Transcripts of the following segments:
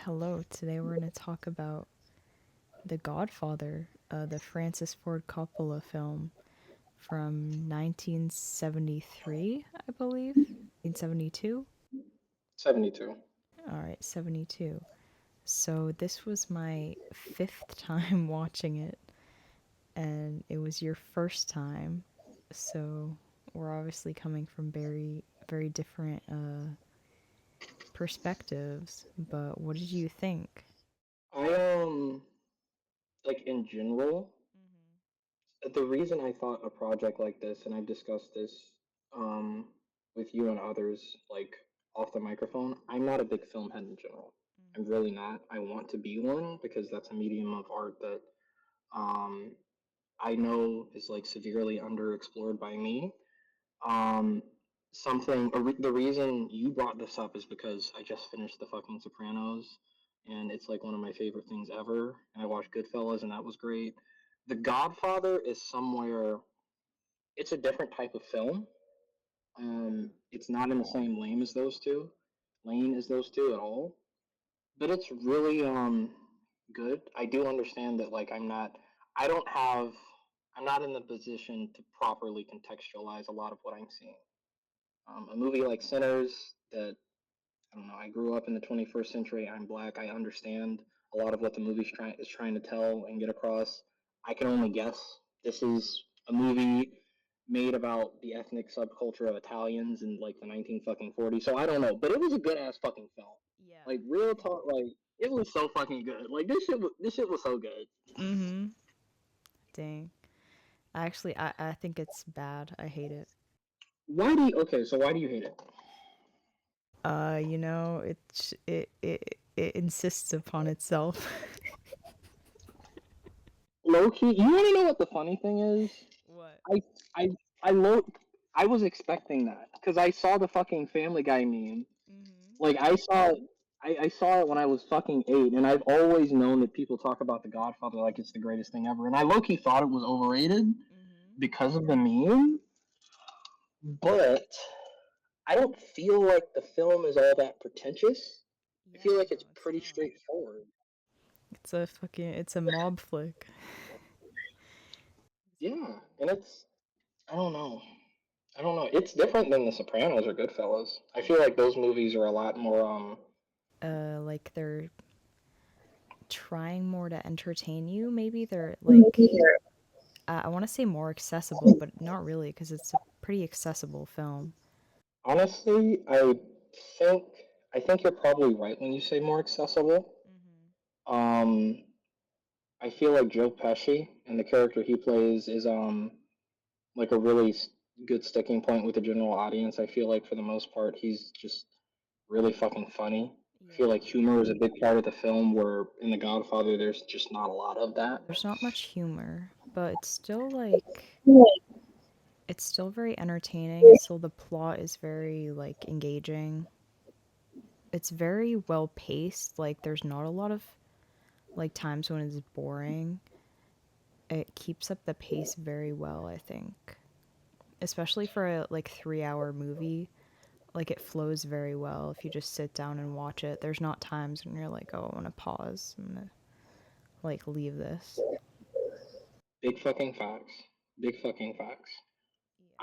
Hello, today we're going to talk about The Godfather, the Francis Ford Coppola film from 1973, I believe. 1972? 72. Alright, 72. So this was my fifth time watching it, and it was your first time. So we're obviously coming from very different perspectives, but what did you think? I like in general, the reason I thought a project like this, and I've discussed this um with you and others, like off the microphone, I'm not a big film head in general. I'm really not. I want to be one because that's a medium of art that um I know is like severely underexplored by me. Um, the reason you brought this up is because I just finished the fucking Sopranos, and it's like one of my favorite things ever. And I watched Goodfellas, and that was great. The Godfather is somewhere. It's a different type of film. It's not in the same lane as those two at all. But it's really good. I do understand that like I don't have I'm not in the position to properly contextualize a lot of what I'm seeing. A movie like Sinners that I don't know. I grew up in the 21st century. I'm black. I understand a lot of what the movie is trying to tell and get across. I can only guess. This is a movie made about the ethnic subculture of Italians in like the 19 fucking 40s. So I don't know, but it was a good ass fucking film. Yeah. Like real talk. Like it was so fucking good. Like this shit was so good. Mm-hmm. Dang. Actually, I think it's bad. I hate it. Why do you? Okay, so why do you hate it? It insists upon itself. Low key. You want to know what the funny thing is? What? I I I low I was expecting that because I saw the fucking Family Guy meme. Mm-hmm. Like I saw it when I was fucking 8, and I've always known that people talk about The Godfather like it's the greatest thing ever, and I low key thought it was overrated Mm-hmm. because of the meme. But I don't feel like the film is all that pretentious. I Yeah, feel like no, it's it's pretty not. straightforward. It's a mob flick. Yeah, and I don't know. I don't know. It's different than The Sopranos or Goodfellas. I feel like those movies are a lot more Like they're trying more to entertain you. Maybe they're like I want to say more accessible, but not really because it's a pretty accessible film. honestly, think I think you're probably right when you say more accessible. Mm-hmm. Um, I feel like Joe Pesci and the character he plays is like a really good sticking point with the general audience. I feel like for the most part he's just really fucking funny. I feel like Yeah. humor is a big part of the film where in The Godfather there's just not a lot of Yeah, that. there's not much humor, but it's still like it's still very entertaining. It's still the plot is very like engaging. It's very well paced. Like there's not a lot of like times when it's boring. It keeps up the pace very well, I think. Especially for a like 3 hour movie. Like it flows very well if you just sit down and watch it. There's not times when you're like, oh, I want to pause. I'm gonna like leave this. Big fucking facts. Big fucking facts.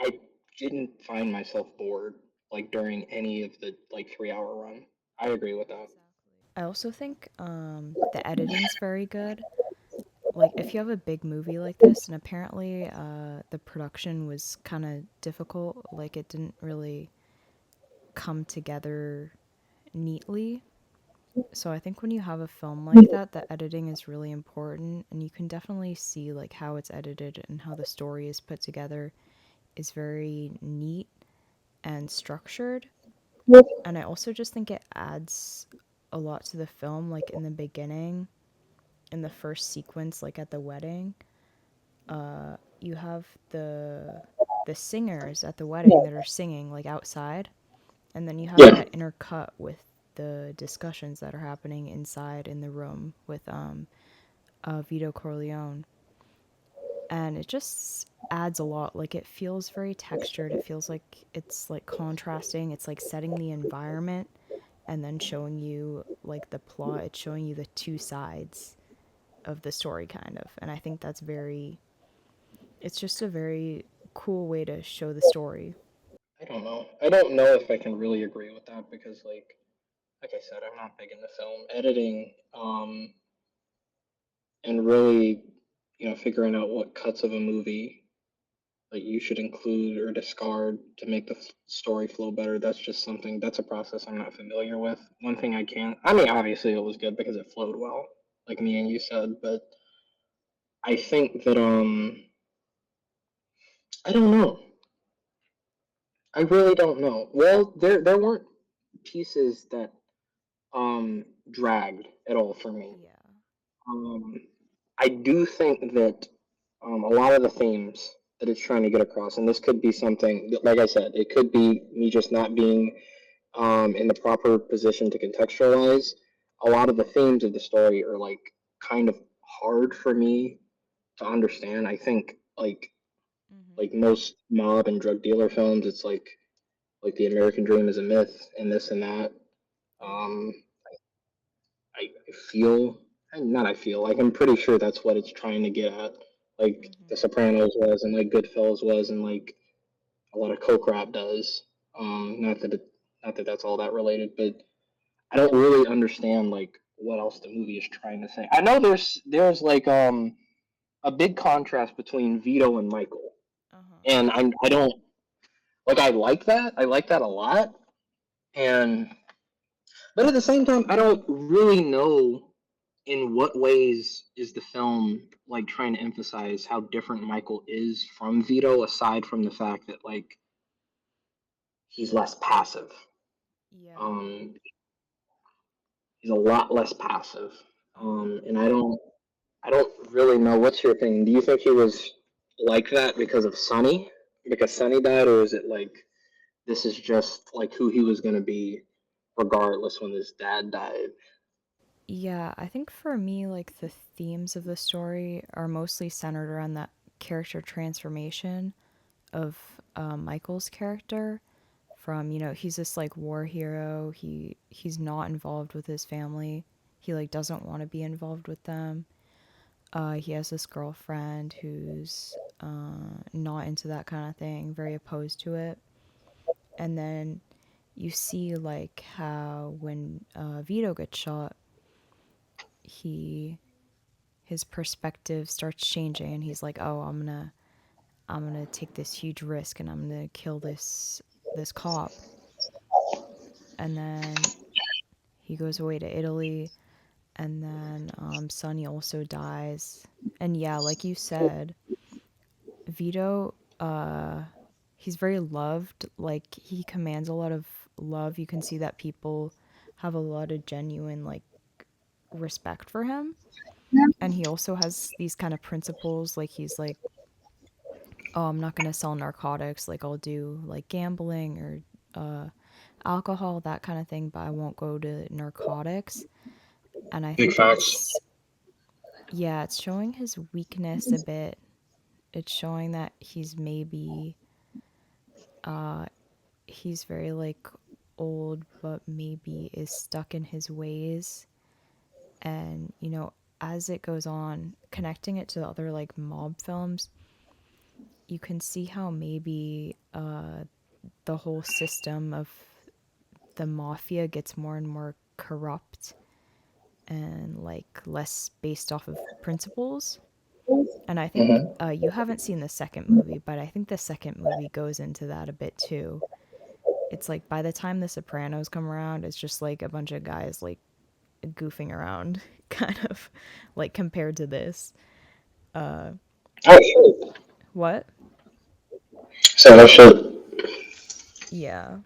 Yeah. I didn't find myself bored like during any of the like 3 hour run. I agree with that. I also think the editing's very good. Like if you have a big movie like this, and apparently the production was kind of difficult, like it didn't really come together neatly. So I think when you have a film like that, the editing is really important, and you can definitely see like how it's edited and how the story is put together is very neat and structured. And I also just think it adds a lot to the film, like in the beginning, in the first sequence, like at the wedding. You have the singers at the wedding that are singing like outside, and then you have Yeah. that intercut with the discussions that are happening inside in the room with Vito Corleone, and it just adds a lot. Like it feels very textured. It feels like it's like contrasting. It's like setting the environment, and then showing you like the plot. It's showing you the two sides of the story, kind of. And I think that's very, it's just a very cool way to show the story. I don't know. I don't know if I can really agree with that because like I said, I'm not big into film editing, and really, figuring out what cuts of a movie like you should include or discard to make the story flow better. That's just something. That's a process I'm not familiar with. One thing I can't. I mean, obviously it was good because it flowed well, like me and you said. But I think that I don't know. I really don't know. Well, there weren't pieces that dragged at all for me. Yeah. Um, I do think that a lot of the themes that it's trying to get across, and this could be something, like I said, it could be me just not being in the proper position to contextualize. A lot of the themes of the story are like kind of hard for me to understand. I think Mhm. like most mob and drug dealer films, it's like the American dream is a myth and this and that. Mhm. Um, I feel, and not I feel, like I'm pretty sure that's what it's trying to get at. Like The Mhm. Sopranos was, and like Goodfellas was, and like a lot of coke rap does. Not that that's all that related, but I don't really understand like what else the movie is trying to say. I know there's like a big contrast between Vito and Michael, Uh huh. and I don't like I like that. I like that a lot, and but at the same time, I don't really know in what ways is the film like trying to emphasize how different Michael is from Vito, aside from the fact that like he's less passive. Yeah. Um, he's a lot less passive, Uh huh. and I don't really know. What's your opinion? Do you think he was like that because of Sonny, because Sonny died, or is it like this is just like who he was gonna be, regardless when his dad died? Yeah, I think for me, like the themes of the story are mostly centered around that character transformation of Michael's character. From he's this like war hero. He's not involved with his family. He like doesn't want to be involved with them. He has this girlfriend who's not into that kind of thing, very opposed to it. And then you see like how when Vito gets shot, he his perspective starts changing, and he's like, "Oh, I'm gonna take this huge risk, and I'm gonna kill this cop." And then he goes away to Italy, and then Sonny also dies. And yeah, like you said, Vito, he's very loved. Like he commands a lot of love. You can see that people have a lot of genuine like respect for him. And he also has these kind of principles. Like he's like, oh, I'm not gonna sell narcotics. Like I'll do like gambling or alcohol, that kind of thing, but I won't go to narcotics. And I Big think facts. that's, yeah, it's showing his weakness a bit. It's showing that he's maybe he's very like old, but maybe is stuck in his ways. And as it goes on, connecting it to other like mob films, you can see how maybe the whole system of the mafia gets more and more corrupt and like less based off of principles. And I think Hmm. you haven't seen the second movie, but I think the second movie goes into that a bit too. It's like by the time The Sopranos come around, it's just like a bunch of guys like goofing around, kind of like compared to this. Oh shit! What? So no shit. Yeah,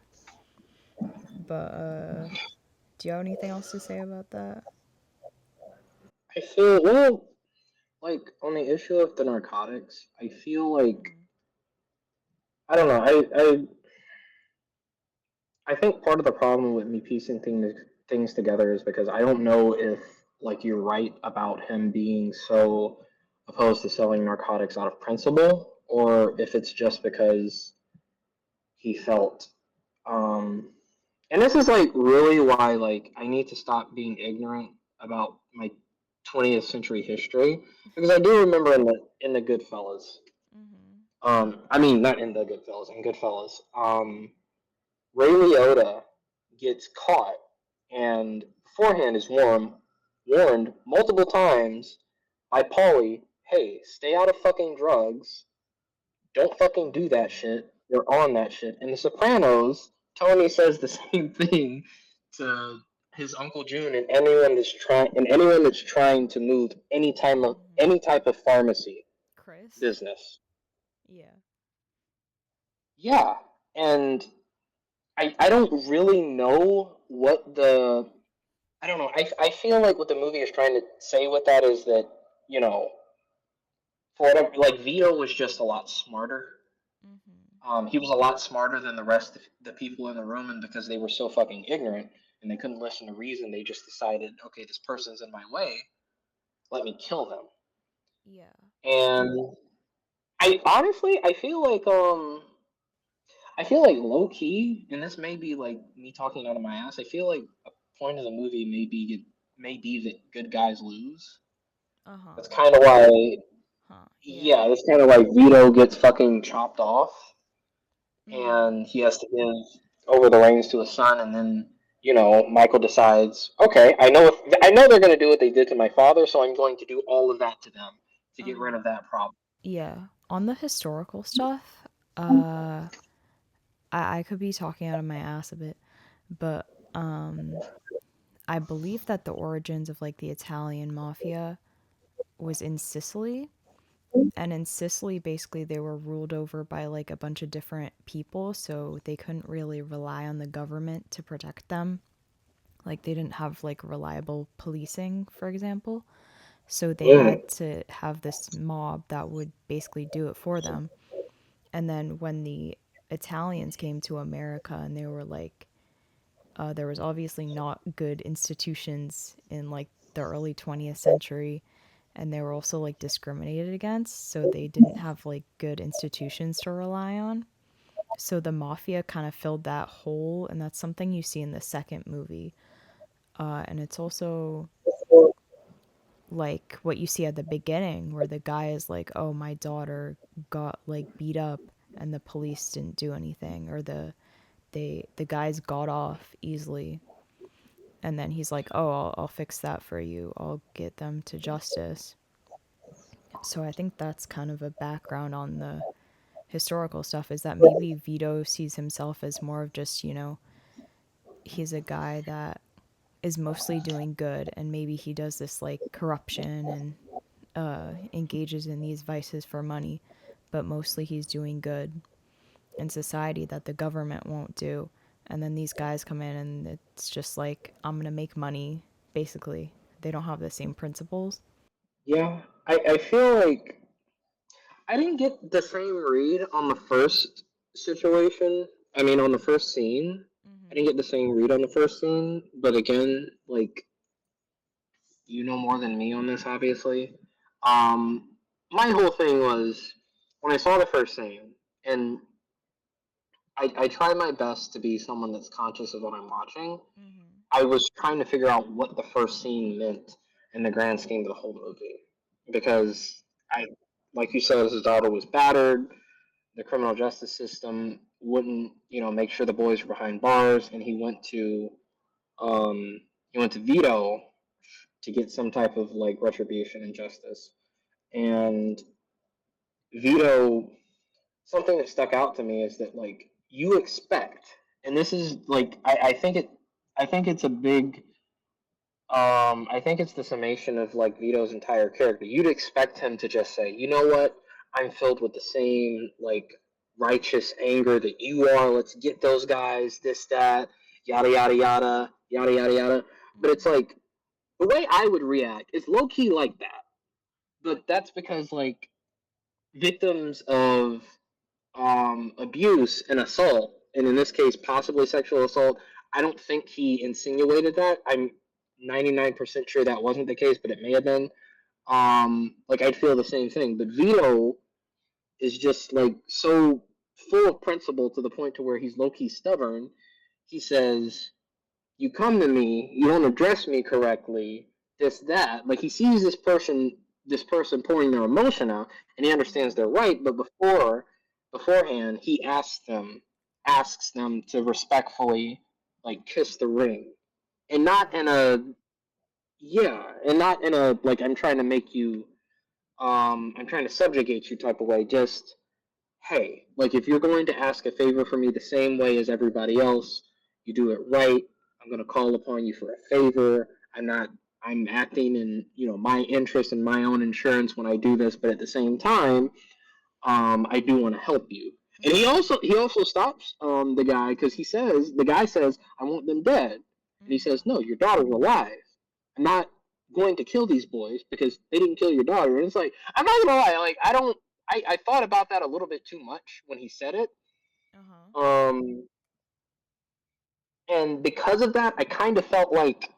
but do you have anything else to say about that? I feel well, like on the issue of the narcotics. I feel like Mm-hmm. I don't know. I think part of the problem with me piecing things together is because I don't know if like you're right about him being so opposed to selling narcotics out of principle, or if it's just because he felt um And this is like really why like I need to stop being ignorant about my 20th century history because I do remember in the Goodfellas. Mhm. I mean not in the Goodfellas, in Goodfellas. Ray Liotta gets caught and beforehand is warned multiple times by Paulie, hey, stay out of fucking drugs. Don't fucking do that Mhm. shit. You're on that shit. In The Sopranos, Tony says the same thing to his Uncle June and anyone that's trying to move Mhm. any type of pharmacy Chris. business. Yeah. Yeah. And I don't really know what the I don't know. I feel like what the movie is trying to say with that is that, you know, for whatever like Vito was just a lot smarter. Mhm. He was a lot smarter than the rest of the people in the room, and because they were so fucking ignorant and they couldn't listen to reason, they just decided, okay, this person's in my way, let me kill them. Yeah. And I honestly, I feel like low key, and this may be like me talking out of my ass. I feel like a point of the movie may be that good guys lose. Uh-huh. That's kind of why, Huh. Yeah. yeah, that's kind of why Vito gets fucking chopped off. Mhm. And he has to give over the reins to his son, and then Michael decides, okay, I know they're going to do what they did to my father, so I'm going to do all of that to them to get rid Uh-huh. of that problem. Yeah. On the historical stuff, uh I could be talking out of my ass a bit, but um I believe that the origins of like the Italian mafia was in Sicily. And in Sicily, basically, they were ruled over by like a bunch of different people, so they couldn't really rely on the government to protect them. Like, they didn't have like reliable policing, for example. So they Mm. had to have this mob that would basically do it for them. And then when the Italians came to America and they were like, there was obviously not good institutions in like the early 20th century, and they were also like discriminated against, so they didn't have like good institutions to rely on. So the mafia kind of filled that hole, and that's something you see in the second movie. And it's also like what you see at the beginning, where the guy is like, "Oh, my daughter got like beat up, and the police didn't do anything," or the guys got off easily, and then he's like, "Oh, I'll fix that for you. I'll get them to justice." So I think that's kind of a background on the historical stuff, is that maybe Vito sees himself as more of just, he's a guy that is mostly doing good, and maybe he does this like corruption and engages in these vices for money, but mostly he's doing good in society that the government won't do. And then these guys come in and it's just like, I'm going to make money, basically. They don't have the same principles. Yeah, I feel like I didn't get the same read on the first situation. I mean, on the first scene. I didn't Mm-hmm. get the same read on the first scene, but again, like, you know more than me on this, obviously. Um, my whole thing was when I saw the first scene, and I try my best to be someone that's conscious of what I'm watching. Mm-hmm. I was trying to figure out what the first scene meant in the grand scheme of the whole movie, because like you said, his daughter was battered. The criminal justice system wouldn't, make sure the boys were behind bars, and um, he went to Vito to get some type of like retribution and justice. And Vito, something that stuck out to me is that like you expect, and this is like I think it's a big I think it's the summation of like Vito's entire character. You'd expect him to just say, you know what, I'm filled with the same like righteous anger that you are. Let's get those guys, this, that, yada yada yada, yada yada yada. But it's Mm-hmm. like the way I would react is low key like that. But that's because like victims of abuse and assault, and in this case, possibly sexual assault. I don't think he insinuated that. I'm 99% sure that wasn't the case, but it may have been. Like I'd feel the same thing. But Vito is just like so full of principle to the point to where he's low key stubborn. he says, "You come to me, you don't address me correctly, this that." Like he sees this person pouring their emotion out, and he understands they're right. But beforehand, he asks them to respectfully like kiss the ring, and not in Oh. a yeah, and not in a like I'm trying to subjugate you type of way. Just hey, like if you're going to ask a favor from me the same way as everybody else, you do it right. I'm going to call upon you for a favor. I'm acting in, my interest and my own insurance when I do this, but at the same time, I do want to help you. And he also stops the guy says, I want them dead. And he says, no, your daughter's alive. I'm not going to kill these boys because they didn't kill your daughter. And it's like, I'm not gonna lie, like I don't I thought about that a little bit too much when he said it. Uh-huh. Um and because of that I kind of felt like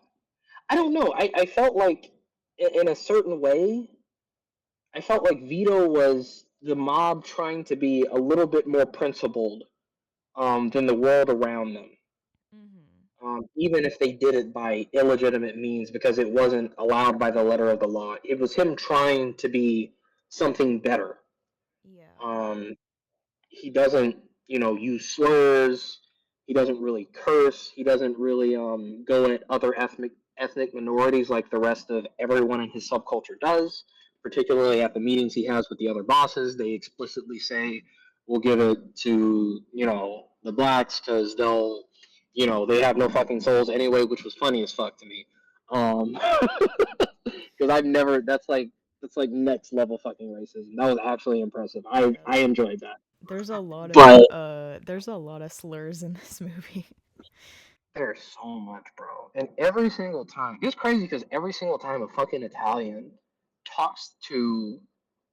I don't know, I felt like in a certain way I felt like Vito was the mob trying to be a little bit more principled than the world around them. Mhm. Even if they did it by illegitimate means because it wasn't allowed by the letter of the law. It was him trying to be something better. Yeah. Um, he doesn't, use slurs. He doesn't really curse. He doesn't really go at other ethnic minorities like the rest of everyone in his subculture does. Particularly at the meetings he has with the other bosses, they explicitly say, "We'll give it to the blacks because they have no fucking souls anyway," which was funny as fuck to me. Because I've never that's like next level fucking racism. That was actually impressive. I Yeah. I enjoyed that. But But there's a lot of slurs in this movie. there's so much, bro. And every single time, it's crazy because every single time a fucking Italian talks to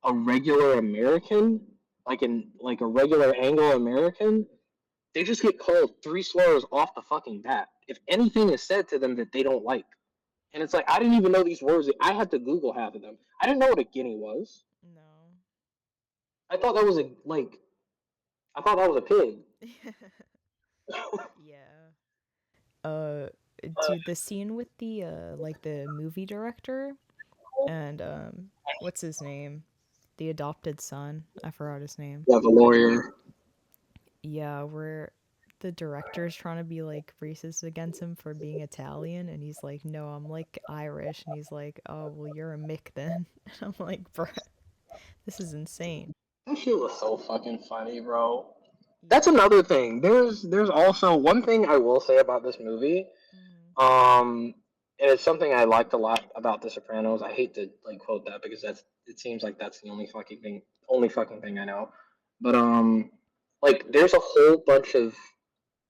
a regular American, like a regular Anglo American, they just get called three slurs off the fucking bat. If anything is said to them that they don't like, and it's like I didn't even know these words. I had to Google half of them. I didn't know what a guinea was. No. I thought that was a like. I thought that was a pig. Yeah. Uh dude, the scene with the like the movie director and what's his name? The adopted son. I forgot his name. Yeah, the lawyer. Yeah, where the director's trying to be like racist against him for being Italian, and he's like, "No, I'm like Irish," and he's like, "Oh, well, you're a Mick then." And I'm like, "Bruh, this is insane." That shit was so fucking funny, bro. That's Yeah. another thing. There's also one thing I will say about this movie. Mhm. Um, and it's something I liked a lot about The Sopranos. I hate to like quote that because it seems like that's the only fucking thing I know. But like there's a whole bunch of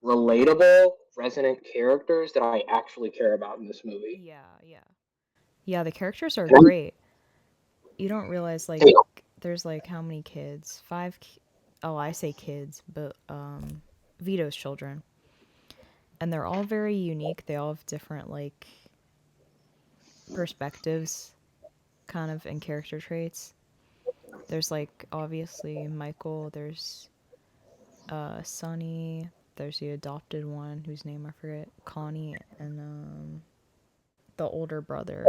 relatable, resonant characters that I actually care about in this movie. Yeah, yeah. Yeah, the characters are And great. You don't realize like I, there's like how many kids? Oh, I say kids, but Vito's children. And they're all very unique. They all have different like perspectives kind of and character traits. There's like obviously Michael, there's Sonny, there's the adopted one whose name I forget, Connie, and the older brother.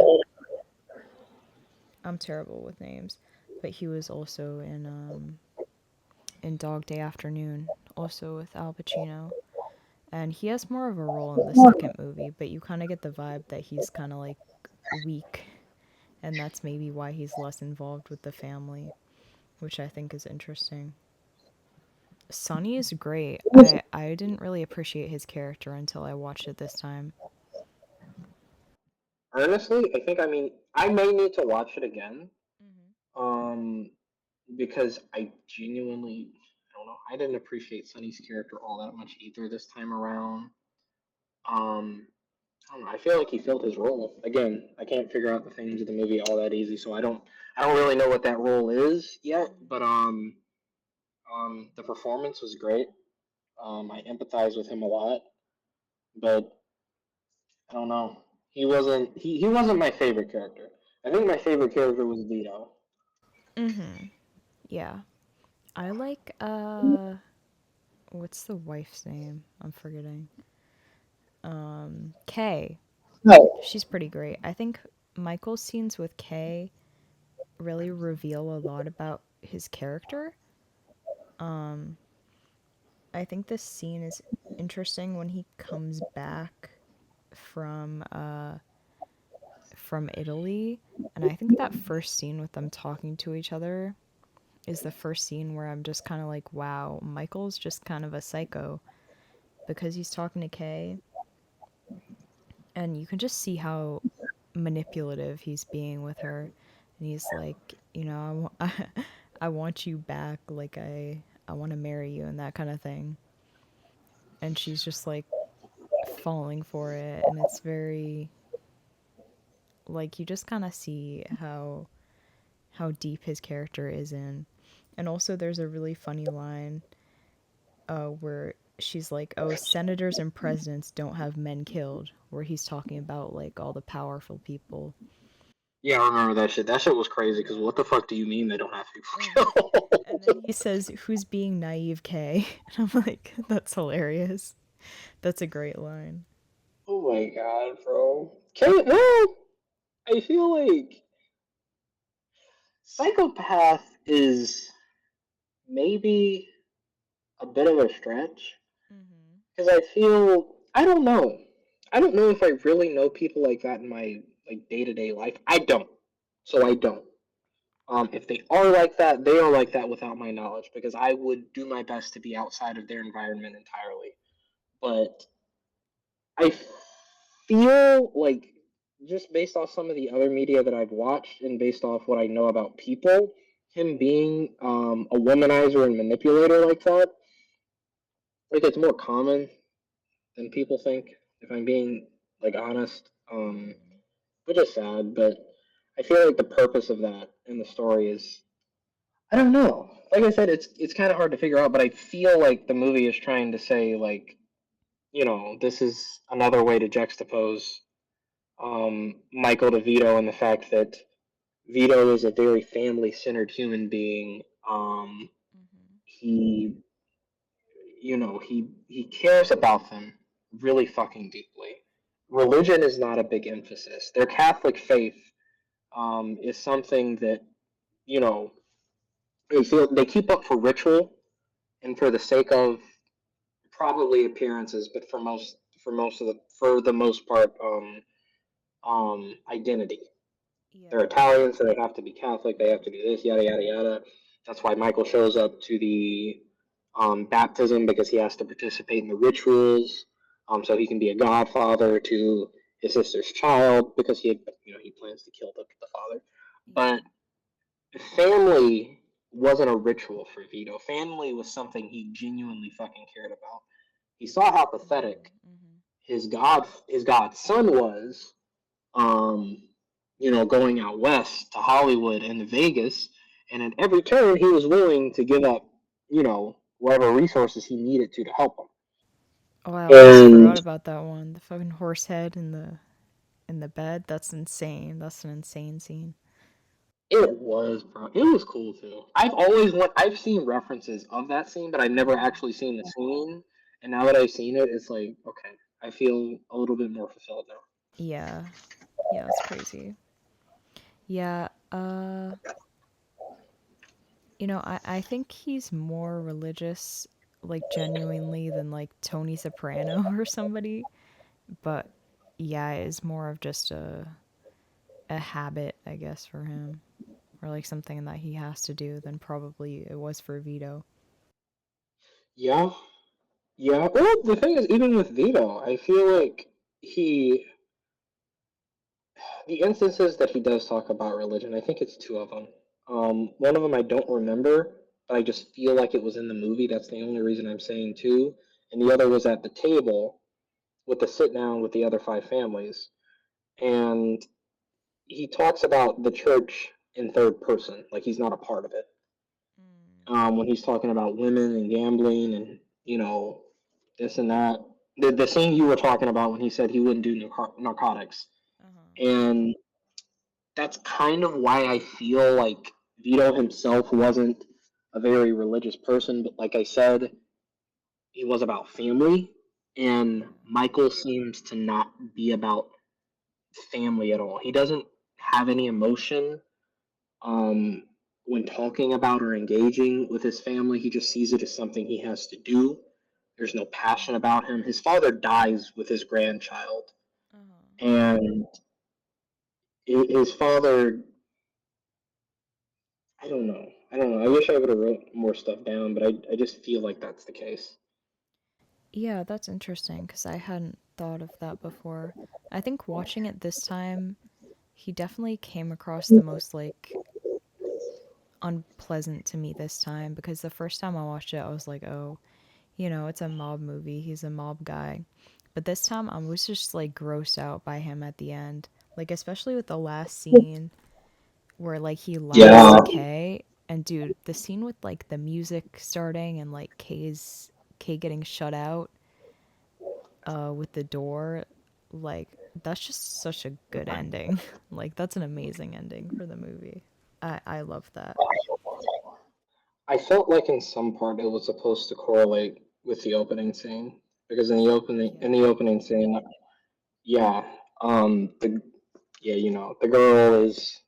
I'm terrible with names, but he was also in Dog Day Afternoon, also with Al Pacino. And he has more of a role in the second movie, but you kind of get the vibe that he's kind of like weak, and that's maybe why he's less involved with the family, which I think is interesting. Sonny is great. I didn't really appreciate his character until I watched it this time. honestly, I may need to watch it again. Mhm. Um, because I genuinely, I don't know, I didn't appreciate Sonny's character all that much either this time around. Um, I don't know. I feel like he filled his role. Again, I can't figure out the things of the movie all that easy, so I don't really know what that role is yet. Mhm. But the performance was great. I empathize with him a lot, but I don't know. He wasn't my favorite character. I think my favorite character was Vito. Mhm. Yeah. I like what's the wife's name? I'm forgetting. Kay, No. she's pretty great. I think Michael's scenes with Kay really reveal a lot about his character. Um, I think this scene is interesting when he comes back from from Italy, and I think that first scene with them talking to each other is the first scene where I'm just kind of like, wow, Michael's just kind of a psycho because he's talking to Kay, and you can just see how manipulative he's being with her, and he's like, you know, I want you back, like I want to marry you and that kind of thing, and she's just like falling for it, and it's very like you just kind of see how deep his character is in. And also there's a really funny line where she's like, "Oh, senators and presidents don't have men killed," where he's talking about like all the powerful people. Yeah, I remember that shit. That shit was crazy. Because what the fuck do you mean they don't have Uh-huh. people And killed? then he says, "Who's being naive, Kay?" And I'm like, "That's hilarious. That's a great line." Oh my god, bro. Well, I feel like psychopath is maybe a bit of a stretch Mhm. because I don't know. I don't know if I really know people like that in my like day to day life. I don't, so I don't. If they are like that, they are like that without my knowledge because I would do my best to be outside of their environment entirely. But I feel like just based off some of the other media that I've watched and based off what I know about people, him being a womanizer and manipulator like that, like it's more common than people think. If I'm being like honest, Mhm. which is sad, but I feel like the purpose of that in the story is I don't know. Like I said, it's kind of hard to figure out, but I feel like the movie is trying to say like this is another way to juxtapose Michael to Vito and the fact that Vito is a very family centered human being. Mhm. He he cares about them really fucking deeply. Religion is not a big emphasis. Their Catholic faith is something that you know they keep up for ritual and for the sake of probably appearances, but for the most part, identity. They're Yeah. Italian, so they have to be Catholic. They have to do this, yada yada yada. That's why Michael shows up to the baptism because he has to participate in the rituals, so he can be a godfather to his sister's child because he plans to kill the father. Yeah. But family wasn't a ritual for Vito. Family was something he genuinely fucking cared about. He saw how pathetic Mhm. Mhm. his godson was, um, going out west to Hollywood and to Vegas, and at every turn he was willing to give up, whatever resources he needed to help him. Oh, I almost forgot And about that one. The fucking horse head in the bed. That's insane. That's an insane scene. it was, bro. It was cool too. I've seen references of that scene, but I've never Mhm. actually seen the scene. And now that I've seen it, it's like, okay, I feel a little bit more fulfilled now. Yeah. Yeah, that's crazy. Yeah, I think he's more religious, like genuinely, than like Tony Soprano or somebody. But yeah, it's more of just a habit, I guess, for him, or like something that he has to do than probably it was for Vito. Yeah, yeah. Well, the thing is, even with Vito, I feel like he, the instances that he does talk about religion, I think it's two of them. One of them I don't remember, but I just feel like it was in the movie. That's the only reason I'm saying two. And the other was at the table with the sit down with the other five families. And he talks about the church in third person, like he's not a part of it. When he's talking about women and gambling and this and that, the scene you were talking about when he said he wouldn't do narcotics, Uh-huh. and that's kind of why I feel like Vito himself wasn't a very religious person, but like I said, he was about family. and Yeah. Michael seems to not be about family at all. He doesn't have any emotion um, when talking about or engaging with his family. He just sees it as something he has to do. There's no passion Mm-hmm. about him. His father dies with his grandchild, Uh-huh. and his father, I don't know. I don't know. I wish I would have wrote more stuff down, but I just feel like that's the case. Yeah, that's interesting because I hadn't thought of that before. I think watching it this time, he definitely came across the most like unpleasant to me this time because the first time I watched it, I was like, oh, it's a mob movie. He's a mob guy. But this time, I was just like grossed out by him at the end. Like, especially with the last scene where like he lies Yeah. to Kay. And dude, the scene with like the music starting and like Kay getting shut out with the door, like that's just such a good ending. Like that's an amazing ending for the movie. I love that. I felt like in some part it was supposed to correlate with the opening scene because in the Yeah. opening scene, yeah, the yeah, the girl is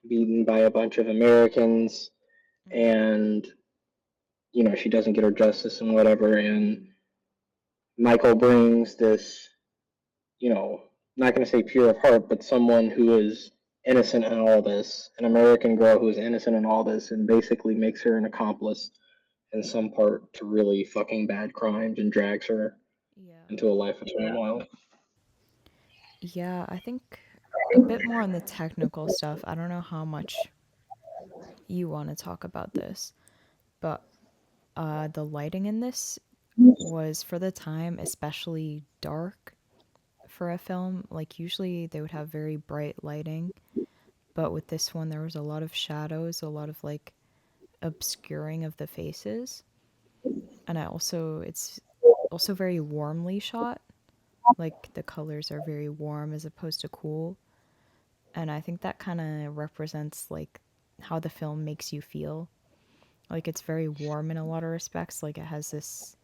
beaten by a bunch of Americans, Mhm. and she doesn't get her justice and whatever, and Michael brings this, not going to say pure of heart, but someone who is innocent in all this, an American girl who is innocent in all this, and basically makes her an accomplice in some part to really fucking bad crimes and drags her Yeah. into a life of turmoil. Yeah, I think a bit more on the technical stuff. I don't know how much you want to talk about this, but the lighting in this was for the time especially dark for a film. Like usually they would have very bright lighting, but with this one there was a lot of shadows, a lot of like obscuring of the faces, and it's also very warmly shot. Like the colors are very warm as opposed to cool, and I think that kind of represents like how the film makes you feel. Like it's very warm in a lot of respects. Like it has this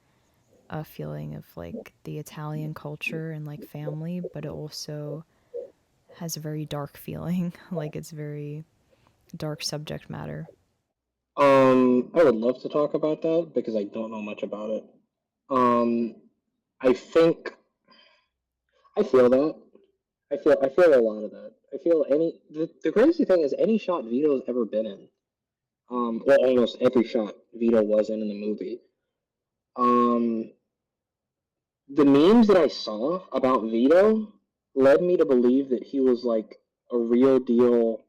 feeling of like the Italian culture and like family, but it also has a very dark feeling. Like it's very dark subject matter. I would love to talk about that because I don't know much about it. Um, I think I feel that. I feel a lot of that. I feel the crazy thing is any shot Vito's ever been in. Mm-hmm. Well, almost every shot Vito was in the movie. Um, the memes that I saw about Vito led me to believe that he was like a real deal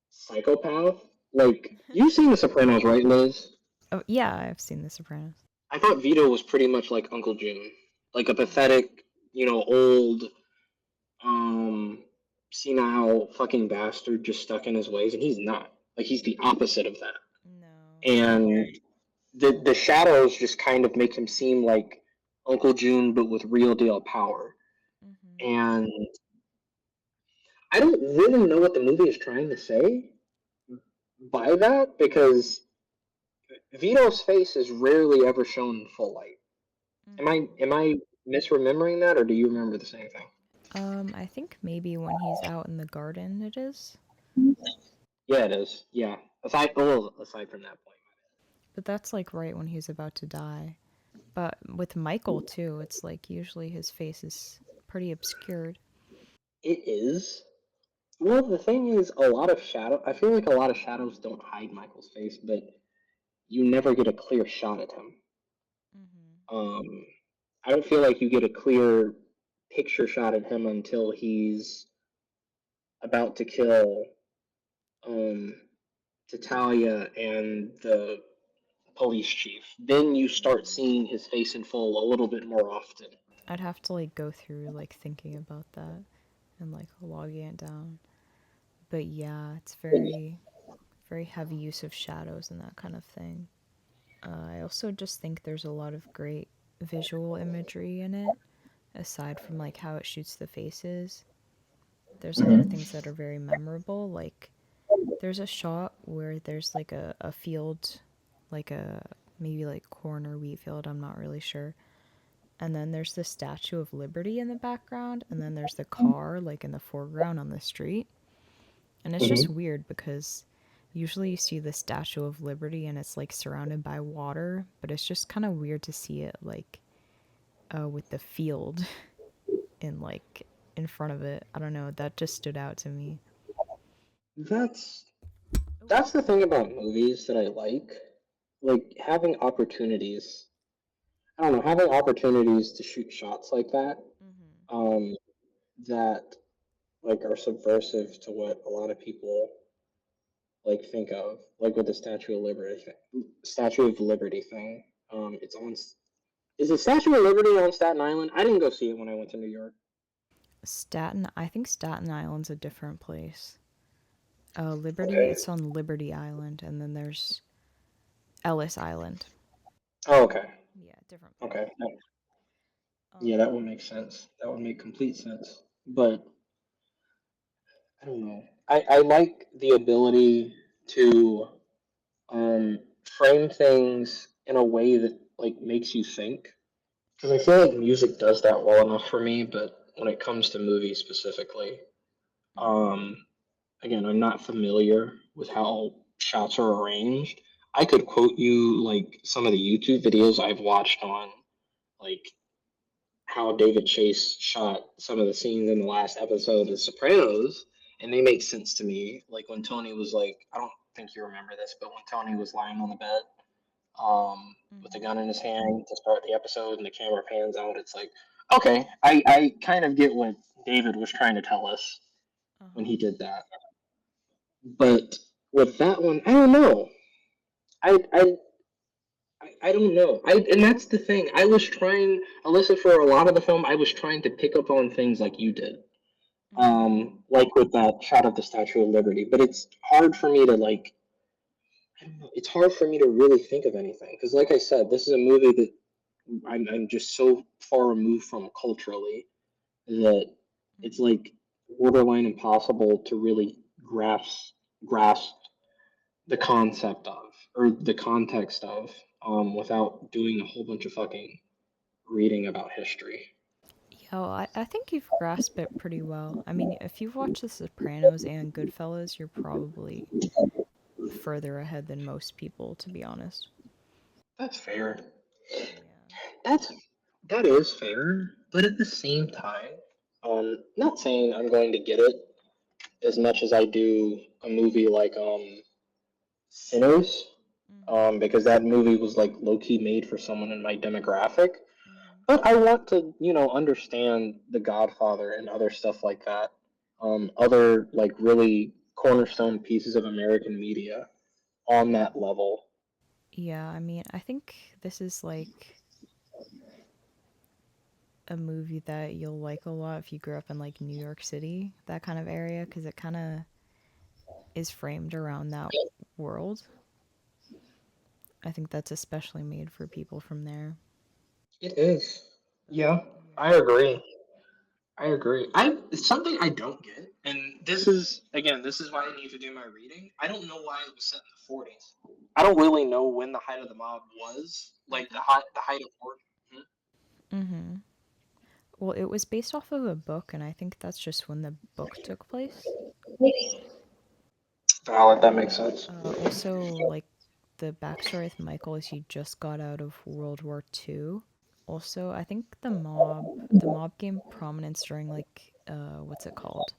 psychopath. Like you've seen The Sopranos, right, Liz? Oh yeah, I've seen The Sopranos. I thought Vito was pretty much like Uncle June, like a Mm. pathetic, old, um, senile fucking bastard just stuck in his ways, and he's not. Like he's the opposite of that. No. And the shadows just kind of make him seem like Uncle June, but with real deal power. Mm-hmm. And I don't really know what the movie is trying to say by that because Vito's face is rarely ever shown in full light. Am I Mm-hmm. am I misremembering that, or do you remember the same thing? I think maybe when he's out in the garden it is. Yeah, it is. Yeah, aside from that point, But that's like right when he's about to die. But with Michael too, it's like usually his face is pretty obscured. it is. Well, the thing is, a lot of shadow. I feel like a lot of shadows don't hide Michael's face, but you never get a clear shot at him. Mm-hmm. Um, I don't feel like you get a clear picture shot at him until he's about to kill um, Tatalia and the police chief. Then you start Mm-hmm. seeing his face in full a little bit more often. I'd have to like go through like thinking about that and like logging it down. But yeah, it's very heavy use of shadows and that kind of thing. I also just think there's a lot of great visual imagery in it, aside from like how it shoots the faces. There's a lot of Mhm. things that are very memorable. Like there's a shot where there's like a field, like a maybe like corn or wheat field, I'm not really sure. and then there's the Statue of Liberty in the background, and then there's the car like in the foreground on the street. And it's just Hmm. weird because usually you see the Statue of Liberty and it's like surrounded by water, but it's just kind of weird to see it like with the field in like in front of it. I don't know, that just stood out to me. That's that's the thing about movies that I like having opportunities. I don't know, having opportunities to shoot shots like that, um, that like are subversive to what a lot of people like think of, like with the Statue of Liberty thing. It's on. Is the Statue of Liberty on Staten Island? I didn't go see it when I went to New York. I think Staten Island's a different place. Liberty, Okay. it's on Liberty Island, and then there's Ellis Island. Oh, okay. Yeah, different Okay. places. Yeah, Um, that would make sense. That would make complete sense. But I don't know. I like the ability to frame things in a way that like makes you think. Because I feel like music does that well enough for me, but when it comes to movies specifically, um, again, I'm not familiar with how shots are arranged. I could quote you like some of the YouTube videos I've watched on like how David Chase shot some of the scenes in the last episode of The Sopranos, and they make sense to me. Like when Tony was like, I don't think you remember this, but when Tony was lying on the bed, with a gun in his hand to start the episode, and the camera pans out, it's like, okay, I kind of get what David was trying to tell us uh when huh. he did that. But with that one, I don't know. I I I don't know. And that's the thing. I was trying, Alyssa, for a lot of the film, I was trying to pick up on things like you did, like with that shot of the Statue of Liberty. But it's hard for me to like. I don't know. It's hard for me to really think of anything because, like I said, this is a movie that I'm just so far removed from culturally that it's like borderline impossible to really grasp the concept of or the context of without doing a whole bunch of fucking reading about history. Yo, I think you've grasped it pretty well. I mean, if you've watched The Sopranos and Goodfellas, you're probably further ahead than most people, to be honest. That's fair. Yeah. That's that is fair, but at the same time, not saying I'm going to get it as much as I do a movie like Sinners, because that movie was like low key made for someone in my demographic. But I want to, understand The Godfather and other stuff like that. Other like really cornerstone pieces of American media on that level. Yeah, I mean, I think this is like a movie that you'll like a lot if you grew up in like New York City, that kind of area, because it kind of is framed around that world. I think that's especially made for people from there. It is. But Yeah, I yeah. agree. I agree. I something I don't get, and this is why I need to do my reading. I don't know why it was set in the 40s. I don't really know when the height of the mob was, like the height of war. Mm-hmm. Well, it was based off of a book, and I think that's just when the book took place. Valid. That makes sense. Also, like the backstory with Michael is he just got out of World War II. Also, I think the mob gained prominence during like what's it called?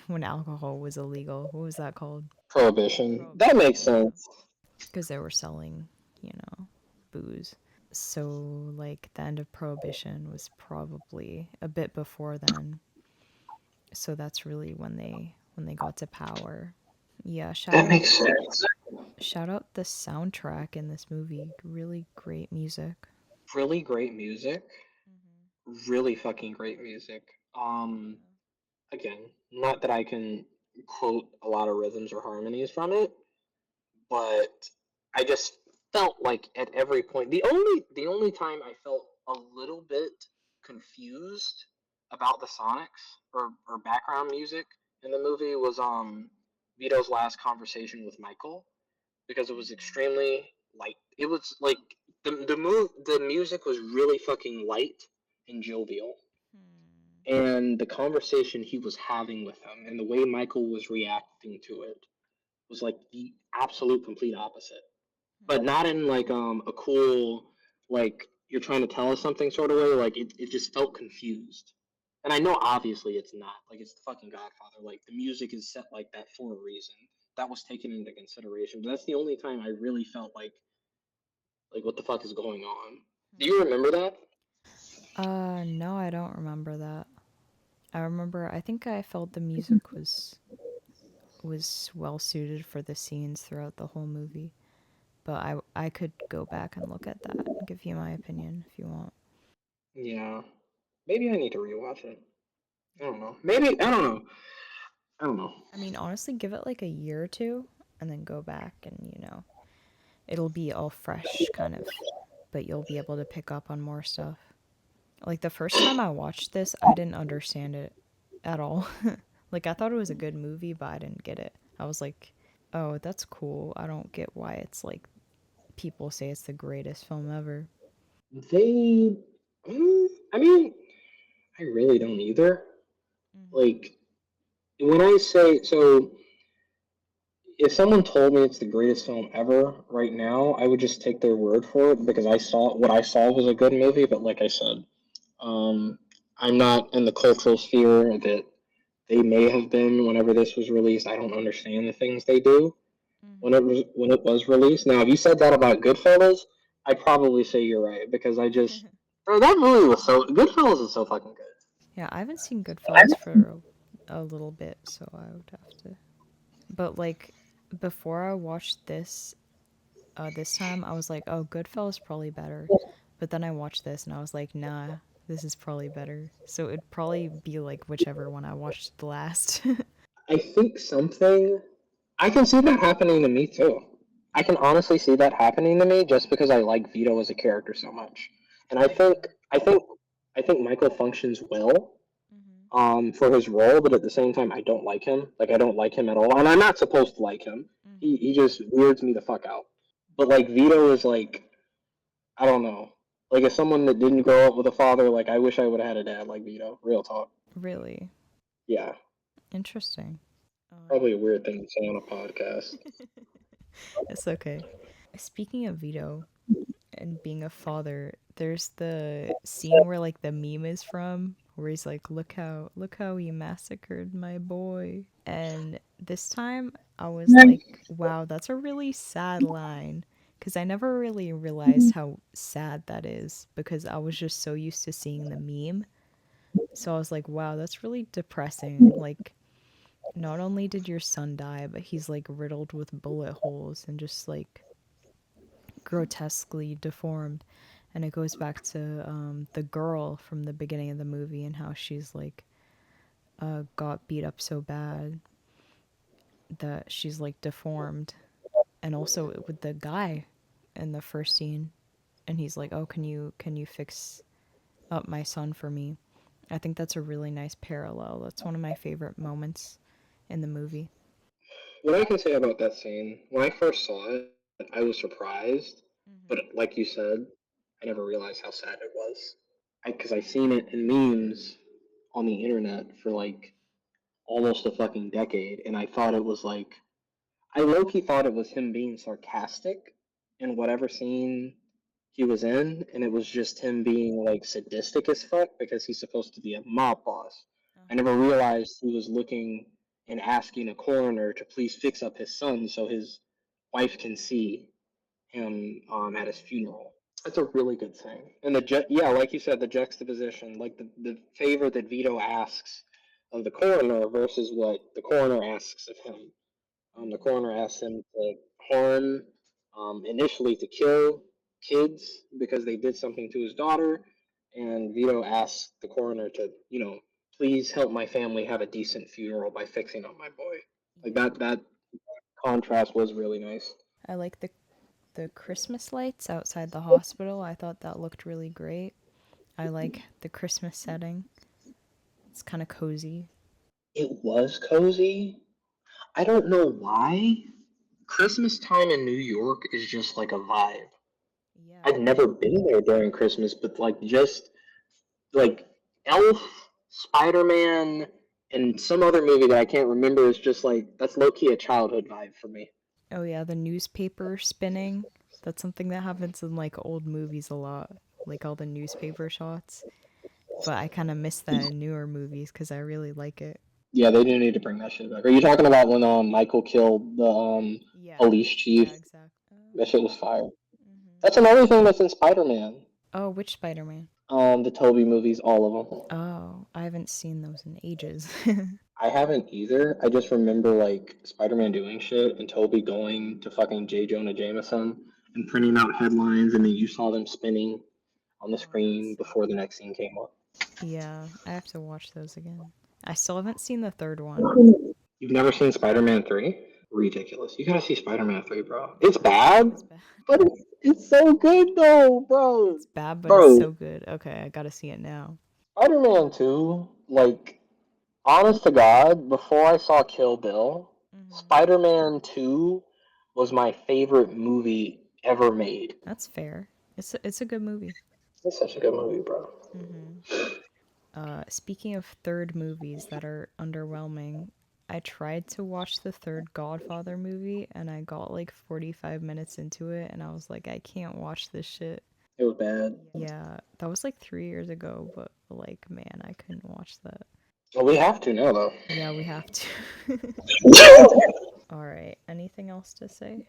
When alcohol was illegal. What was that called? Prohibition. That Prohibition, makes yeah. sense. Because they were selling, booze. So like the end of prohibition was probably a bit before then. So that's really when they got to power. Yeah, That makes sense. shout out the soundtrack in this movie. Really great music. Really great music. Really fucking great music. Again, not that I can quote a lot of rhythms or harmonies from it, but I just felt like at every point the only time I felt a little bit confused about the sonics or background music in the movie was Vito's last conversation with Michael because it was extremely light. It was like the music was really fucking light and jovial. Hmm. And the conversation he was having with him and the way Michael was reacting to it was like the absolute complete opposite. But not in like a cool like you're trying to tell us something sort of way. Like it just felt confused. And I know obviously it's not. Like it's the fucking Godfather. Like the music is set like that for a reason. That was taken into consideration. But that's the only time I really felt like what the fuck is going on. Do you remember that? No, I don't remember that. I remember I think I felt the music was well suited for the scenes throughout the whole movie. But I could go back and look at that and give you my opinion if you want. Yeah. Maybe I need to rewatch it. I don't know. Maybe I don't know. I don't know. I mean, honestly, give it like a year or two and then go back and, it'll be all fresh kind of, but you'll be able to pick up on more stuff. Like the first time I watched this, I didn't understand it at all. Like I thought it was a good movie, but I didn't get it. I was like, "Oh, that's cool. I don't get why it's like people say it's the greatest film ever." They I mean, I really don't either. Mhm. Like when I say so if someone told me it's the greatest film ever right now, I would just take their word for it because I saw was a good movie, but like I said, um I'm not in the cultural sphere that they may have been whenever this was released. I don't understand the things they do when it was released. Now, if you said that about Goodfellas, I'd probably say you're right because I just bro, that movie was so Goodfellas is so fucking good. Yeah, I haven't seen Goodfellas for a little bit, so I would have to. But like before I watched this time, I was like, "Oh, Goodfellas probably better." But then I watched this and I was like, "Nah, this is probably better." So it'd probably be like whichever one I watched the last. I think something I can see that happening to me too. I can honestly see that happening to me just because I like Vito as a character so much. And I think Michael functions well Mhm. for his role, but at the same time I don't like him. Like I don't like him at all. And I'm not supposed to like him. Mhm. He just weirds me the fuck out. But like Vito is like I don't know. Like as someone that didn't grow up with a father, like I wish I would have had a dad like Vito. Real talk. Really Yeah. interesting. Probably a Um, weird thing to say on a podcast. it's okay. Speaking of Vito and being a father, there's the scene where like the meme is from, where he's like, look how he massacred my boy." And this time, I was like, "Wow, that's a really sad line." Because I never really realized how sad that is because I was just so used to seeing the meme. So I was like, wow, that's really depressing. Like, not only did your son die, but he's like riddled with bullet holes and just like grotesquely deformed. And it goes back to the girl from the beginning of the movie and how she's like got beat up so bad that she's like deformed. And also with the guy in the first scene, and he's like, "Oh, can you fix up my son for me?" I think that's a really nice parallel. That's one of my favorite moments in the movie. What I can say about that scene, when I first saw it, I was surprised, but Mhm. like you said, I never realized how sad it was. Because I seen it in memes on the internet for like almost a fucking decade, and I thought it was like I low key thought it was him being sarcastic in whatever scene he was in, and it was just him being like sadistic as fuck because he's supposed to be a mob boss. I never realized he was looking and asking a coroner to please fix up his son so his wife can see him at his funeral. That's a really good thing. And yeah, like you said, the juxtaposition, like the favor that Vito asks of the coroner versus what the coroner asks of him. The Mhm. coroner asked him to harm, initially to kill kids because they did something to his daughter, and Vito asked the coroner to, please help my family have a decent funeral by fixing up my boy. Like Yeah. that contrast was really nice. I like the Christmas lights outside the hospital. I thought that looked really great. I like the Christmas setting. It's kind of cozy. It was cozy. I don't know why. Christmas time in New York is just like a vibe. Yeah. I've never been there during Christmas, but like just like Elf, Spider Man, and some other movie that I can't remember is just like that's low key a childhood vibe for me. Oh yeah, the newspaper spinning. That's something that happens in like old movies a lot, like all the newspaper shots. But I kind of miss that in newer movies because I really like it. Yeah, they do need to bring that shit back. Are you talking about when Michael killed the Yeah, police chief? yeah, exactly. That shit was fire. Hmm. That's another thing that's in Spider Man. Oh, which Spider Man? The Toby movies, all of them. Oh, I haven't seen those in ages. I haven't either. I just remember like Spider Man doing shit and Toby going to fucking J. Jonah Jameson and printing out headlines, and then you saw them spinning on the Oh, that's screen so before the cool. next scene came up. Yeah, I have to watch those again. I still haven't seen the third one. You've never seen Spider Man 3? Ridiculous. You gotta see Spider Man 3, bro. It's bad, It's bad. but it's so good though, bro. It's bad, but it's Bro, so good. Okay, I gotta see it now. Spider Man 2, like, honest to God, before I saw Kill Bill, Hmm. Spider Man 2 was my favorite movie ever made. That's fair. It's a good movie. It's such a good movie, bro. Hmm. Speaking of third movies that are underwhelming, I tried to watch the third Godfather movie and I got like 45 minutes into it and I was like, I can't watch this shit. It was bad. Yeah, that was like 3 years ago, but like, man, I couldn't watch that. Well, we have to now, though. Yeah, we have to. All right, anything else to say?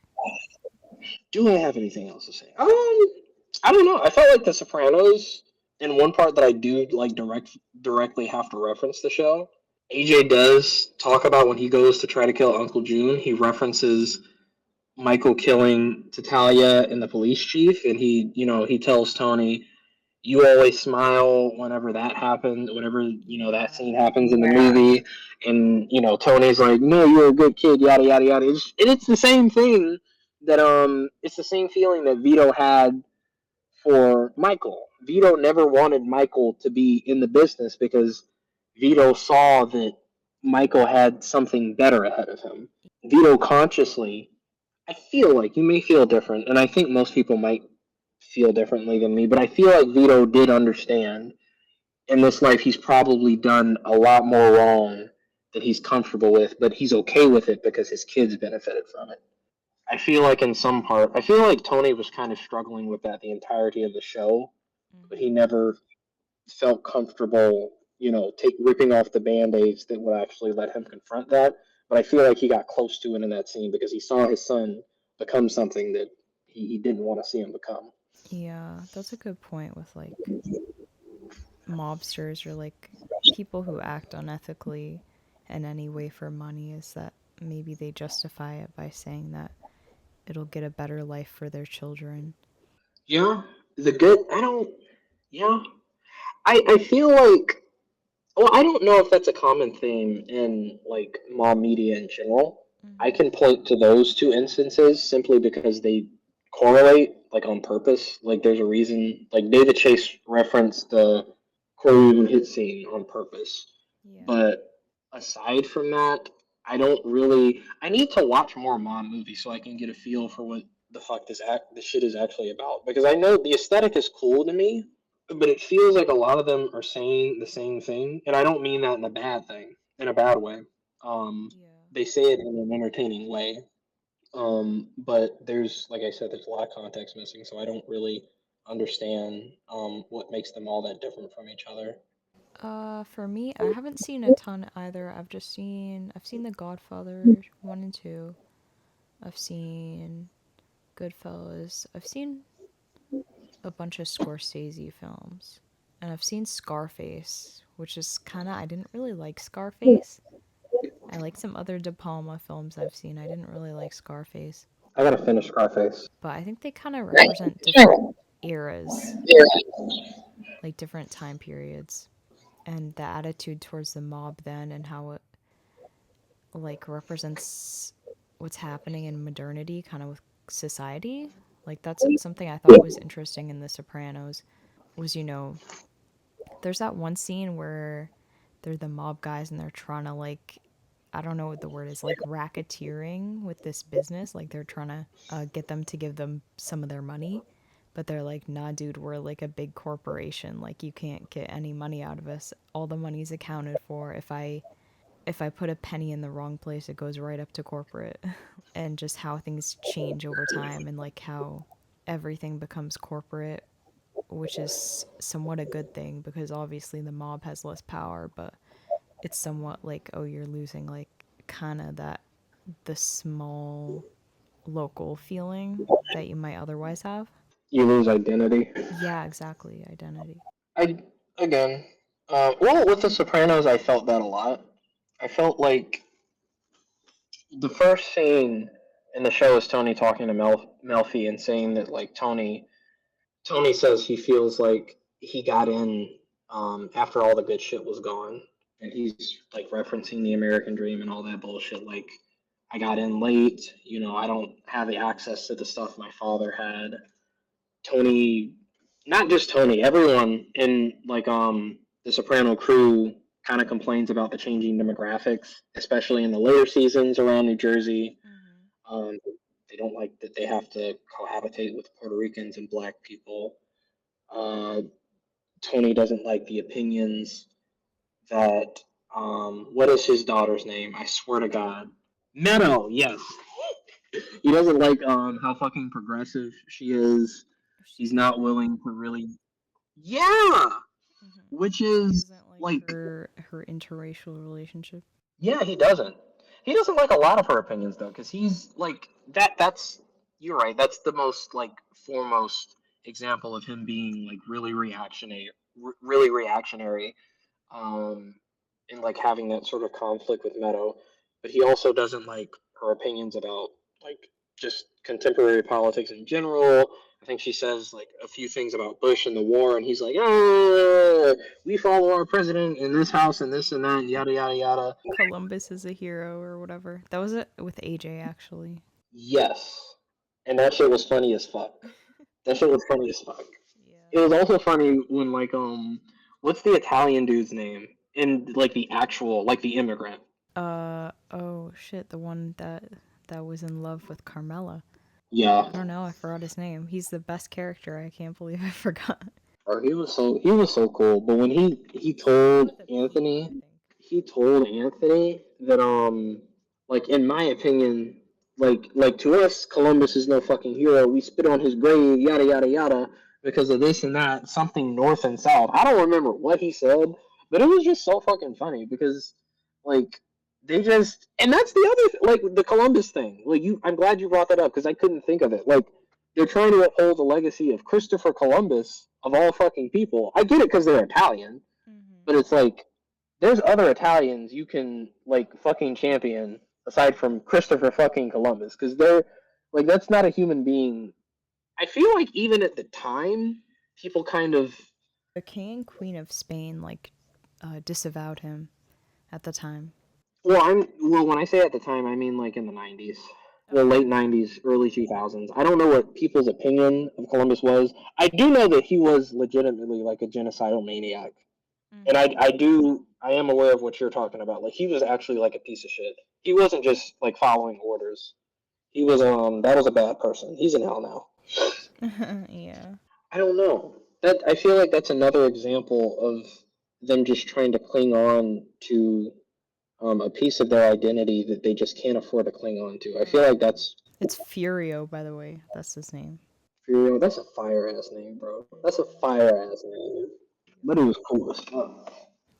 Do I have anything else to say? I don't know. I felt like The Sopranos, in one part that I do like directly have to reference the show. AJ does talk about when he goes to try to kill Uncle June. He references Michael killing Tatalia and the police chief, and he tells Tony, "You always smile whenever that happens. Whenever that Yeah. scene happens in the movie." And Tony's like, "No, you're a good kid." Yada yada yada. It's the same thing it's the same feeling that Vito had for Michael. Vito never wanted Michael to be in the business because Vito saw that Michael had something better ahead of him. Vito consciously, I feel like you may feel different, and I think most people might feel differently than me, but I feel like Vito did understand in this life he's probably done a lot more wrong that he's comfortable with, but he's okay with it because his kids benefited from it. I feel like in some part, I feel like Tony was kind of struggling with that the entirety of the show, but he Hmm. never felt comfortable, take ripping off the band-aids that would actually let him confront that. But I feel like he got close to it in that scene because he saw his son become something that he didn't want to see him become. Yeah, that's a good point with like mobsters or like people who act unethically in any way for money is that maybe they justify it by saying that it'll get a better life for their children. Yeah, the good. I don't. Yeah, I feel like. Well, I don't know if that's a common theme in like mob media in general. I Hmm. can point to those two instances simply because they correlate, like on purpose. Like there's a reason. Like David Chase referenced the Corey hit scene on purpose. Yeah. But aside from that, I don't really. I need to watch more mob movies so I can get a feel for what the fuck this shit is actually about. Because I know the aesthetic is cool to me, but it feels like a lot of them are saying the same thing, and I don't mean that in a bad thing, in a bad way. Um, Yeah. they say it in an entertaining way, but there's, like I said, there's a lot of context missing, so I don't really understand what makes them all that different from each other. For me, I haven't seen a ton either. I've seen The Godfather 1 and 2. I've seen Goodfellas. I've seen a bunch of Scorsese films. And I've seen Scarface, which is kind of I didn't really like Scarface. I like some other De Palma films I've seen. I didn't really like Scarface. I gotta finish Scarface. But I think they kind of represent different eras, like different time periods, and the attitude towards the mob then and how it like represents what's happening in modernity kind of with society. Like that's something I thought was interesting in The Sopranos was there's that one scene where they're the mob guys and they're trying to like I don't know what the word is, like racketeering with this business. Like they're trying to get them to give them some of their money, But they're like, nah, dude, we're like a big corporation. Like, you can't get any money out of us. All the money's accounted for. If I put a penny in the wrong place, it goes right up to corporate. And just how things change over time and like how everything becomes corporate, which is somewhat a good thing because obviously the mob has less power, but it's somewhat like, oh, you're losing like kind of that the small local feeling that you might otherwise have. You lose identity. Yeah, exactly, identity. I again, well, with The Sopranos, I felt that a lot. I felt like the first scene in the show is Tony talking to Melfi and saying that like Tony says he feels like he got in after all the good shit was gone, and he's like referencing the American dream and all that bullshit. Like, I got in late, you know, I don't have the access to the stuff my father had. Tony, not just Tony, everyone in like the Soprano crew kind of complains about the changing demographics, especially in the later seasons around New Jersey. Mm-hmm. Um, they don't like that they have to cohabitate with Puerto Ricans and black people. Uh, Tony doesn't like the opinions that what is his daughter's name? I swear to God, Meadow. Yes, he doesn't like how fucking progressive she is. She's He's not black. willing to really. Yeah, Mm-hmm. which He is doesn't like like, her interracial relationship. yeah, he doesn't. He doesn't like a lot of her opinions though, because he's like that. That's you're right. That's the most like foremost example of him being like really reactionary, um, and like having that sort of conflict with Meadow. But he also doesn't like her opinions about like just contemporary politics in general. I think she says like a few things about Bush and the war, and he's like, "Oh, we follow our president in this house and this and that, and yada yada yada." Columbus is a hero or whatever. That was it with AJ actually. Yes, and that shit was funny as fuck. That shit was funny as fuck. It Yeah. was also funny when like what's the Italian dude's name in like the actual like the immigrant? Oh shit, the one that was in love with Carmela. Yeah, I don't know, I forgot his name. He's the best character. I can't believe I forgot. or he was so cool. But when He was with a P, I think. He told Anthony that like in my opinion, like to us Columbus is no fucking hero. We spit on his grave, yada yada yada, because of this and that, something north and south. I don't remember what he said, but it was just so fucking funny because like they just and that's the other like the Columbus thing. Like you, I'm glad you brought that up because I couldn't think of it. Like they're trying to uphold the legacy of Christopher Columbus of all fucking people. I get it because they're Italian, Mm-hmm. but it's like there's other Italians you can like fucking champion aside from Christopher fucking Columbus because they're like that's not a human being. I feel like even at the time, people kind of The king and queen of Spain like disavowed him at the time. well when I say at the time, I mean like in the '90s. Well, Oh, late '90s, early 2000s. I don't know what people's opinion of Columbus was. I do know that he was legitimately like a genocidal maniac. And mm-hmm. I am aware of what you're talking about. Like he was actually like a piece of shit. He wasn't just like following orders. He was that was a bad person. He's in hell now. Yeah. I don't know. That I feel like that's another example of them just trying to cling on to a piece of their identity that they just can't afford to cling on to. I feel like Mm-hmm. that's It's Furio, by the way. That's his name. for real. That's a fire ass name, bro. That's a Yeah. fire ass name. But it was cool as fuck.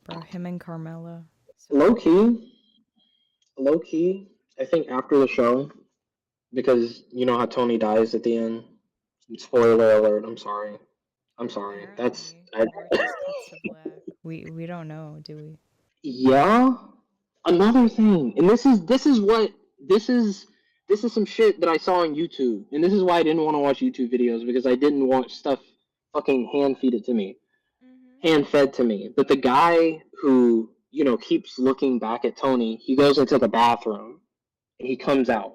Bro, him and Carmela. So Low cute. key, low key. I think after the show, because you know how Tony dies at the end. Spoiler alert. I'm sorry. I'm sorry. That's Apparently. Or it just cuts to black. We don't know, do we? yeah. Another thing, and this is this is some shit that I saw on YouTube, and this is why I didn't want to watch YouTube videos because I didn't want stuff fucking hand feed it to me, Mm-hmm. hand fed to me. But the guy who keeps looking back at Tony, he goes into the bathroom and he comes out.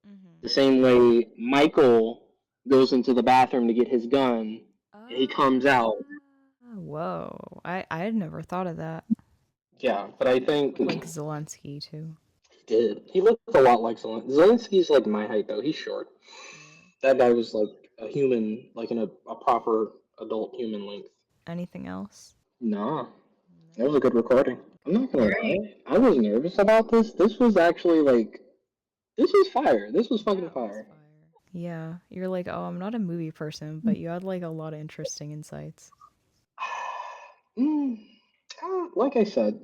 Mm-hmm. The same way Michael goes into the bathroom to get his gun, and he comes out. Whoa. I had never thought of that. Yeah, but I He looked think like Zelensky too. he did. He looked a lot like Zelensky. Zelensky's like my height though. He's short. Yeah. That guy was like a human, like in a proper adult human length. Anything else? Nah, that was a No. good recording. I'm Good. not gonna lie, I was nervous about this. This was actually like, this was fire. This was Yeah, fucking it was fire. fire. Yeah, you're like, oh, I'm not a movie person, but you had like a lot of interesting insights. Mm, like I said,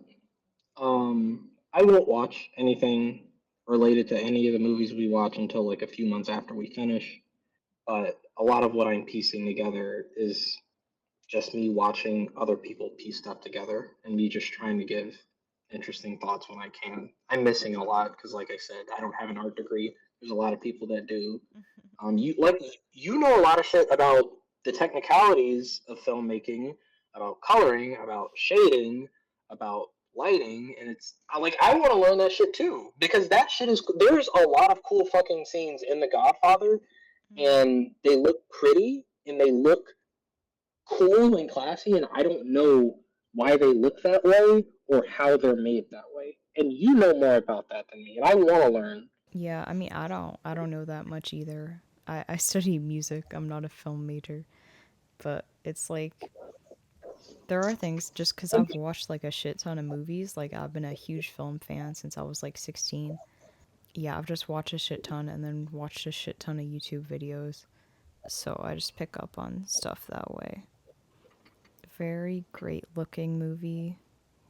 I won't watch anything related to any of the movies we watch until like a few months after we finish. But a lot of what I'm piecing together is just me watching other people piece stuff together and me just trying to give interesting thoughts when I can. I'm missing a lot because, like I said, I don't have an art degree. There's a lot of people that do. You like you know a lot of shit about the technicalities of filmmaking, about coloring, about shading, about lighting, and it's like I want to learn that shit too because that shit is. There's a lot of cool fucking scenes in The Godfather, and they look pretty and they look cool and classy, and I don't know why they look that way or how they're made that way. And you know more about that than me, and I want to learn. Yeah, I mean, I don't know that much either. I study music. I'm not a film major, but it's like there are things just because I've watched like a shit ton of movies. Like I've been a huge film fan since I was like 16. Yeah, I've just watched a shit ton and then watched a shit ton of YouTube videos. So I just pick up on stuff that way. Very great looking movie.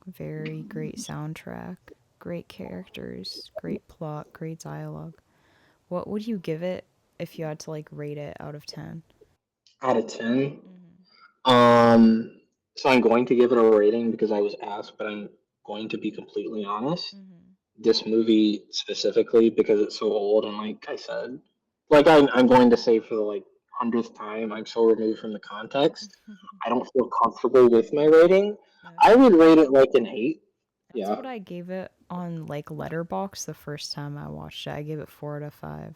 Very great soundtrack. Great characters. Great plot. Great dialogue. What would you give it if you had to like rate it out of 10? Out of 10, Mm-hmm. um, so I'm going to give it a rating because I was asked, but I'm going to be completely honest. This movie specifically because it's so old, and like I said, like I'm going to say for the like hundredth time, I'm so removed from the context. I don't feel comfortable with my rating. I Okay. would rate it like an 8. That's Yeah. what I gave it on like Letterbox the first time I watched it. I gave it 4 out of 5.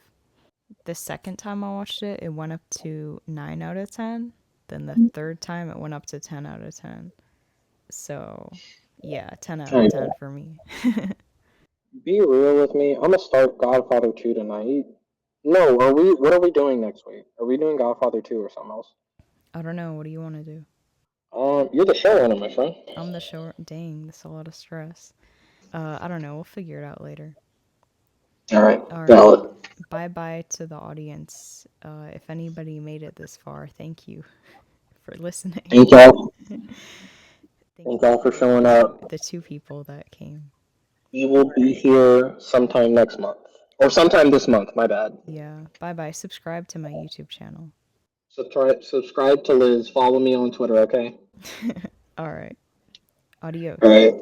The second time I watched it, it went up to 9 out of 10. Then the third time it went up to 10 out of 10. So, yeah, 10 out All of right. 10 for me. Be real with me. I'm gonna start Godfather 2 tonight. No, are we? What are we doing next week? Are we doing Godfather 2 or something else? I don't know. What do you want to do? You're the showrunner, my friend. I'm the show. Dang, that's a lot of stress. I don't know. We'll figure it out later. All right, All right. valid. Bye bye to the audience. If anybody made it this far, thank you for listening. Thank y'all. Thank Thank you y'all for for showing up. the two people that came. We will be here sometime next month. Or sometime this month, my bad. Yeah. Bye bye. Subscribe to my YouTube channel. Subscribe to Liz. Follow me on Twitter, okay? All right. All Adios. right.